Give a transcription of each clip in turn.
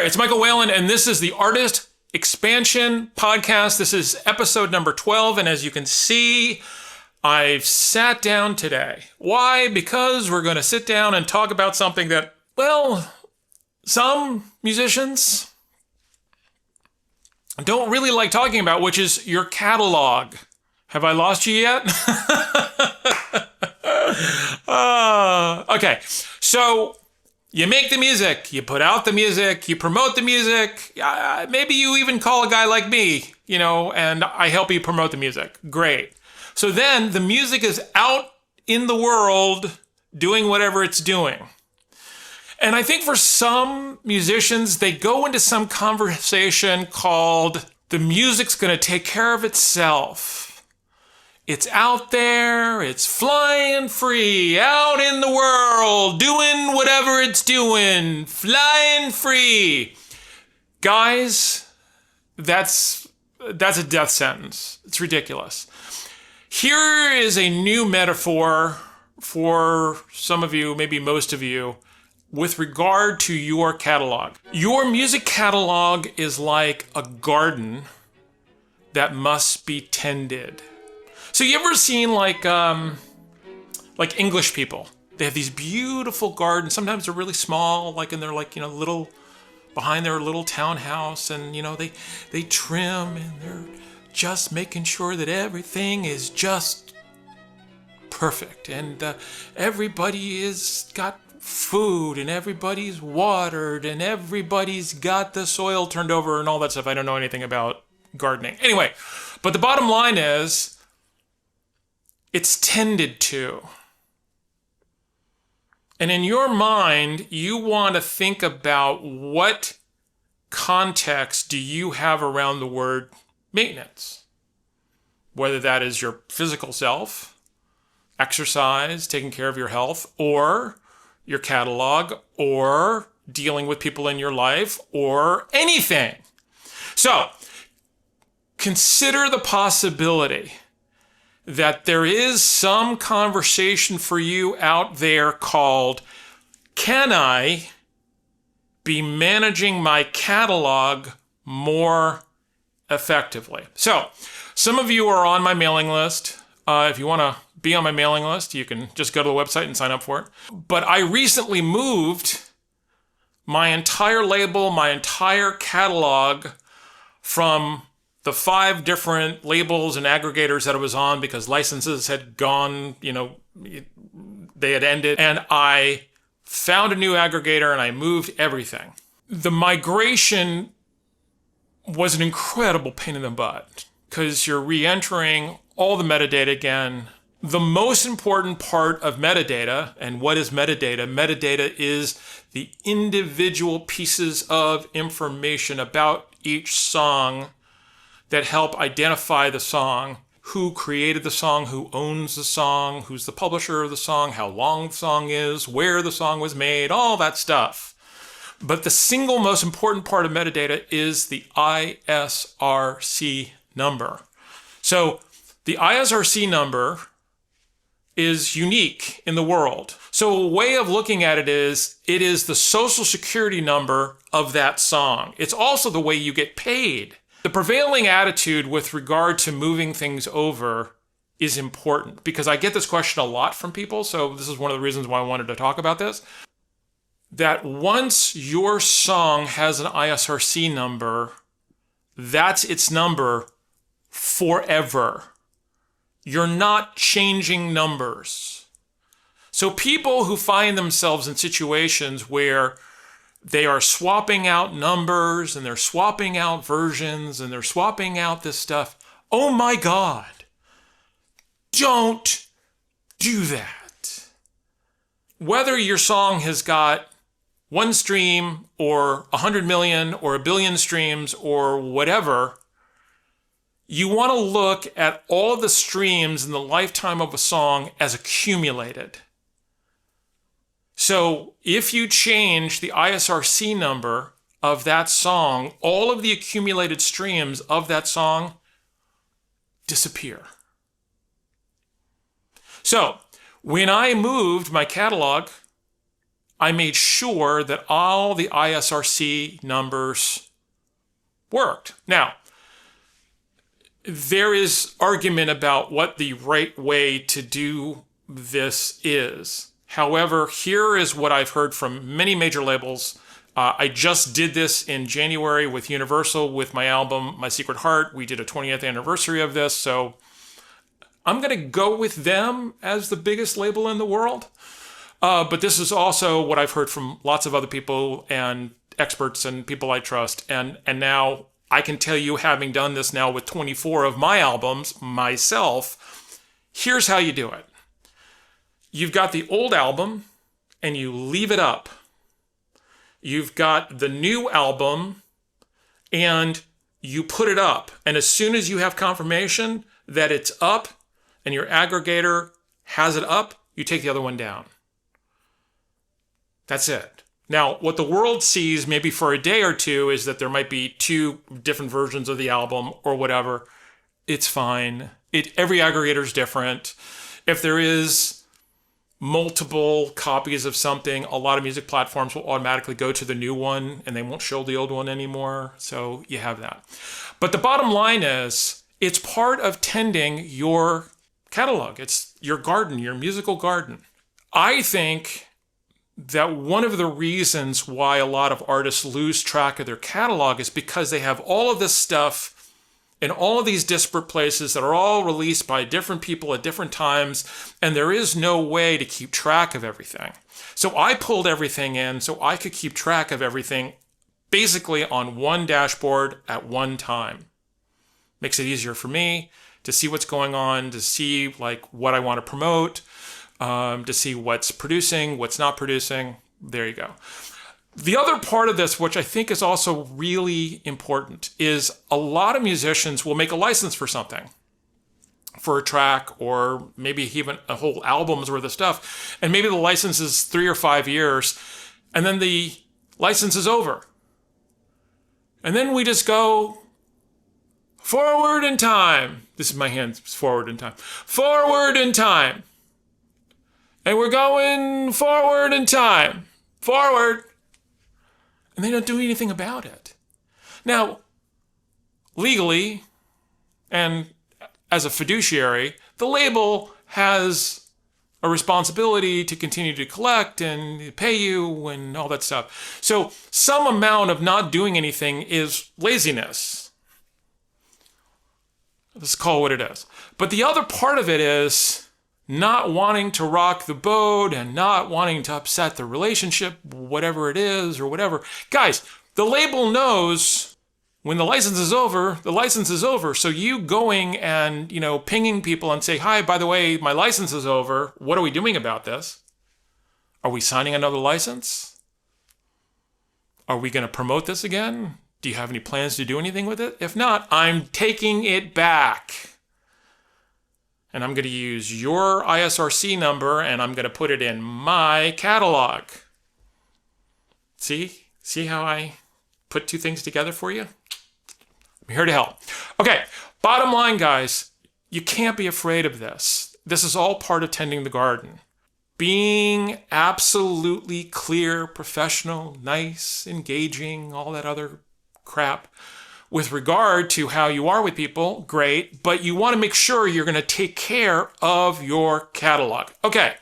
there, it's Michael Whalen, and this is the Artist Expansion Podcast. This is episode number 12, and as you can see, I've sat down today. Why? Because we're going to sit down and talk about something that, well, some musicians don't really like talking about, which is your catalog. Have I lost you yet? Okay, so you make the music, you put out the music, you promote the music. Maybe you even call a guy like me, and I help you promote the music. Great. So then the music is out in the world doing whatever it's doing. And I think for some musicians, they go into some conversation called the music's going to take care of itself. It's out there, it's flying free, out in the world, doing whatever it's doing, flying free. Guys, that's a death sentence. It's ridiculous. Here is a new metaphor for some of you, maybe most of you, with regard to your catalog. Your music catalog is like a garden that must be tended. So you ever seen like English people? They have these beautiful gardens. Sometimes they're really small, like in their little behind their little townhouse, and they trim and they're just making sure that everything is just perfect, and everybody is got food, and everybody's watered, and everybody's got the soil turned over and all that stuff. I don't know anything about gardening. Anyway, but the bottom line is, it's tended to. And in your mind, you want to think about what context do you have around the word maintenance? Whether that is your physical self, exercise, taking care of your health, or your catalog, or dealing with people in your life, or anything. So, consider the possibility that there is some conversation for you out there called, can I be managing my catalog more effectively? So, some of you are on my mailing list. If you want to be on my mailing list, you can just go to the website and sign up for it. But I recently moved my entire label, my entire catalog from the 5 different labels and aggregators that I was on because licenses had gone, they had ended. And I found a new aggregator and I moved everything. The migration was an incredible pain in the butt because you're re-entering all the metadata again. The most important part of metadata, and what is metadata? Metadata is the individual pieces of information about each song that help identify the song, who created the song, who owns the song, who's the publisher of the song, how long the song is, where the song was made, all that stuff. But the single most important part of metadata is the ISRC number. So the ISRC number is unique in the world. So a way of looking at it is the social security number of that song. It's also the way you get paid. The prevailing attitude with regard to moving things over is important because I get this question a lot from people. So this is one of the reasons why I wanted to talk about this. That once your song has an ISRC number, that's its number forever. You're not changing numbers. So people who find themselves in situations where they are swapping out numbers and they're swapping out versions and they're swapping out this stuff. Oh my God, don't do that. Whether your song has got 1 stream or 100 million or 1 billion streams or whatever, you want to look at all the streams in the lifetime of a song as accumulated. So if you change the ISRC number of that song, all of the accumulated streams of that song disappear. So when I moved my catalog, I made sure that all the ISRC numbers worked. Now, there is argument about what the right way to do this is. However, here is what I've heard from many major labels. I just did this in January with Universal with my album, My Secret Heart. We did a 20th anniversary of this, so I'm going to go with them as the biggest label in the world. But this is also what I've heard from lots of other people and experts and people I trust. And now I can tell you, having done this now with 24 of my albums myself, here's how you do it. You've got the old album and you leave it up. You've got the new album and you put it up. And as soon as you have confirmation that it's up and your aggregator has it up, you take the other one down. That's it. Now, what the world sees maybe for a day or two is that there might be 2 different versions of the album or whatever. It's fine. Every aggregator is different. If there is multiple copies of something, a lot of music platforms will automatically go to the new one and they won't show the old one anymore. So you have that. But the bottom line is, it's part of tending your catalog. It's your garden, your musical garden. I think that one of the reasons why a lot of artists lose track of their catalog is because they have all of this stuff in all of these disparate places that are all released by different people at different times, and there is no way to keep track of everything. So I pulled everything in so I could keep track of everything basically on one dashboard at one time. Makes it easier for me to see what's going on, to see like what I want to promote, to see what's producing, what's not producing. There you go. The other part of this, which I think is also really important, is a lot of musicians will make a license for something, for a track, or maybe even a whole album's worth of stuff. And maybe the license is 3 or 5 years, and then the license is over. And then we just go forward in time. This is my hand, forward in time. Forward in time. And we're going forward in time. Forward. And they don't do anything about it. Now, legally, and as a fiduciary, the label has a responsibility to continue to collect and pay you and all that stuff. So some amount of not doing anything is laziness. Let's call it what it is. But the other part of it is not wanting to rock the boat and not wanting to upset the relationship, whatever it is or whatever. Guys, the label knows when the license is over, the license is over. So you going and, pinging people and say, hi, by the way, my license is over. What are we doing about this? Are we signing another license? Are we going to promote this again? Do you have any plans to do anything with it? If not, I'm taking it back. And I'm going to use your ISRC number and I'm going to put it in my catalog. See how I put 2 things together for you? I'm here to help. Okay, bottom line, guys, you can't be afraid of this. This is all part of tending the garden. Being absolutely clear, professional, nice, engaging, all that other crap. With regard to how you are with people, great, but you want to make sure you're going to take care of your catalog. Okay,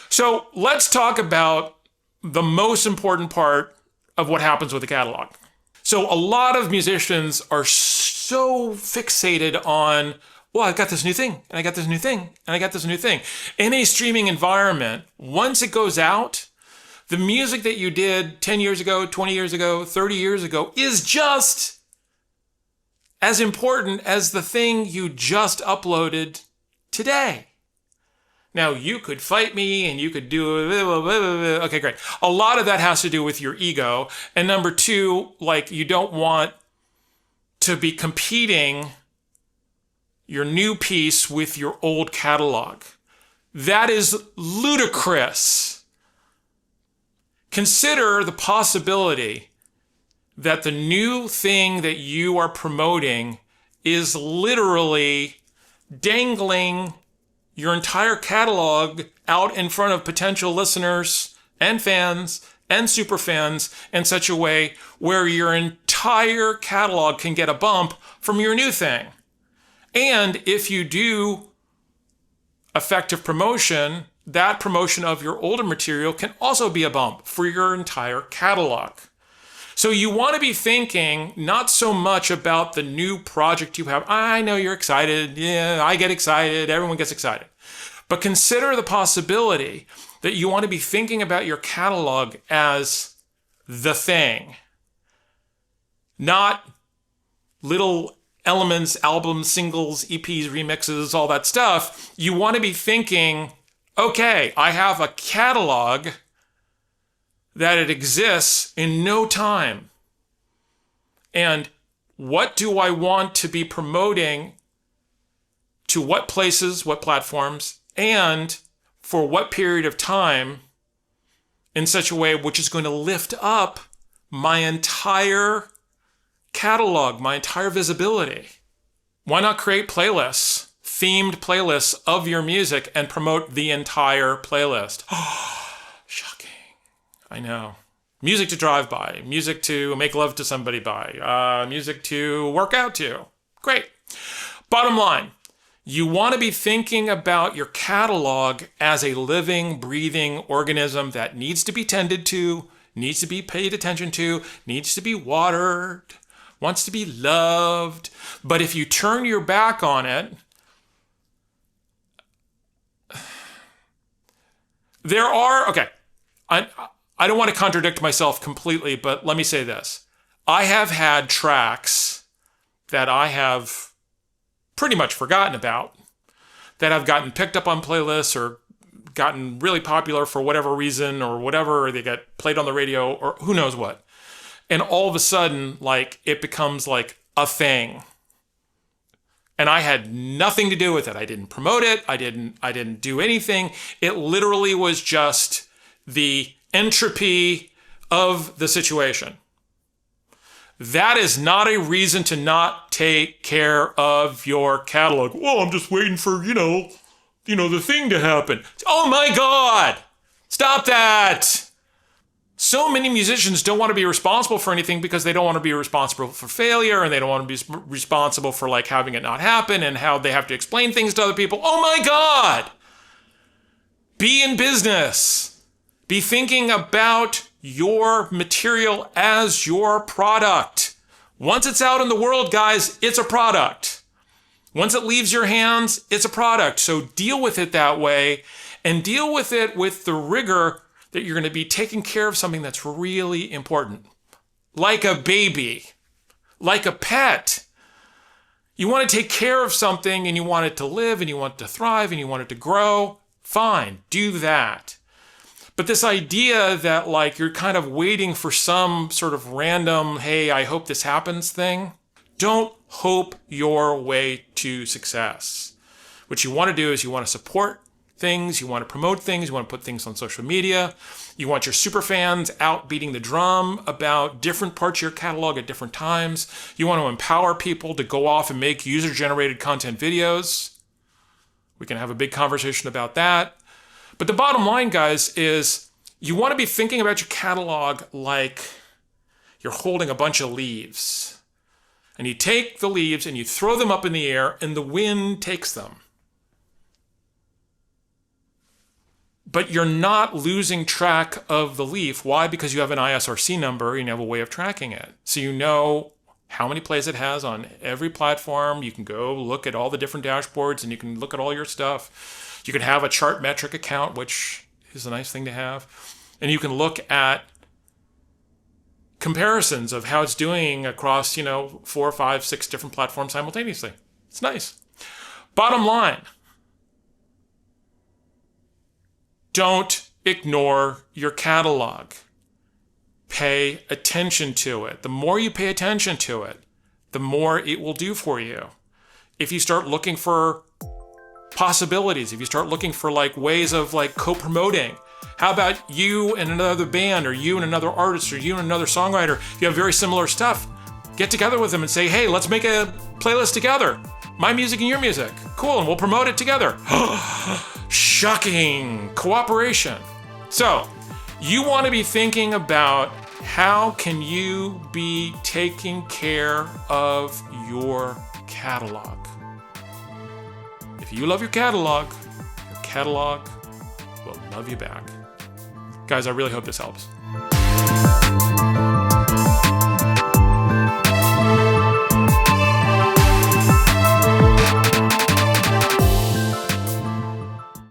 so let's talk about the most important part of what happens with the catalog. So a lot of musicians are so fixated on, well, I got this new thing, and I got this new thing, and I got this new thing. In a streaming environment, once it goes out, the music that you did 10 years ago, 20 years ago, 30 years ago is just as important as the thing you just uploaded today. Now, you could fight me and you could do, okay, great. A lot of that has to do with your ego. And number 2, you don't want to be competing your new piece with your old catalog. That is ludicrous. Consider the possibility that the new thing that you are promoting is literally dangling your entire catalog out in front of potential listeners and fans and super fans in such a way where your entire catalog can get a bump from your new thing. And if you do effective promotion, that promotion of your older material can also be a bump for your entire catalog. So you want to be thinking not so much about the new project you have. I know you're excited. Yeah, I get excited. Everyone gets excited. But consider the possibility that you want to be thinking about your catalog as the thing, not little elements, albums, singles, EPs, remixes, all that stuff. You want to be thinking, okay, I have a catalog that it exists in no time. And what do I want to be promoting to what places, what platforms, and for what period of time in such a way which is going to lift up my entire catalog, my entire visibility. Why not create playlists, themed playlists of your music and promote the entire playlist? Shocking. I know. Music to drive by, music to make love to somebody by, music to work out to. Great. Bottom line, you want to be thinking about your catalog as a living, breathing organism that needs to be tended to, needs to be paid attention to, needs to be watered, wants to be loved. But if you turn your back on it, I don't want to contradict myself completely, but let me say this. I have had tracks that I have pretty much forgotten about that have gotten picked up on playlists or gotten really popular for whatever reason or whatever, or they get played on the radio or who knows what. And all of a sudden, like, it becomes like a thing. And I had nothing to do with it. I didn't promote it. I didn't do anything. It literally was just the entropy of the situation. That is not a reason to not take care of your catalog. Well, I'm just waiting for, the thing to happen. Oh my God! Stop that! So many musicians don't want to be responsible for anything because they don't want to be responsible for failure and they don't want to be responsible for like having it not happen and how they have to explain things to other people. Oh my God! Be in business. Be thinking about your material as your product. Once it's out in the world, guys, it's a product. Once it leaves your hands, it's a product. So deal with it that way and deal with it with the rigor that you're going to be taking care of something that's really important. Like a baby, like a pet. You want to take care of something and you want it to live and you want it to thrive and you want it to grow. Fine, do that. But this idea that like you're kind of waiting for some sort of random, hey, I hope this happens thing. Don't hope your way to success. What you want to do is you want to support things, you want to promote things, you want to put things on social media. You want your super fans out beating the drum about different parts of your catalog at different times. You want to empower people to go off and make user-generated content videos. We can have a big conversation about that. But the bottom line, guys, is you want to be thinking about your catalog like you're holding a bunch of leaves. And you take the leaves and you throw them up in the air and the wind takes them. But you're not losing track of the leaf. Why? Because you have an ISRC number and you have a way of tracking it. So you know how many plays it has on every platform. You can go look at all the different dashboards and you can look at all your stuff. You can have a chart metric account, which is a nice thing to have. And you can look at comparisons of how it's doing across, 4, 5, 6 different platforms simultaneously. It's nice. Bottom line, don't ignore your catalog. Pay attention to it. The more you pay attention to it, the more it will do for you. If you start looking for possibilities, if you start looking for like ways of like co-promoting, how about you and another band or you and another artist or you and another songwriter, if you have very similar stuff, get together with them and say, hey, let's make a playlist together. My music and your music. Cool, and we'll promote it together. Shocking cooperation. So You want to be thinking about how can you be taking care of your catalog. If you love your catalog will love you back. Guys, I really hope this helps.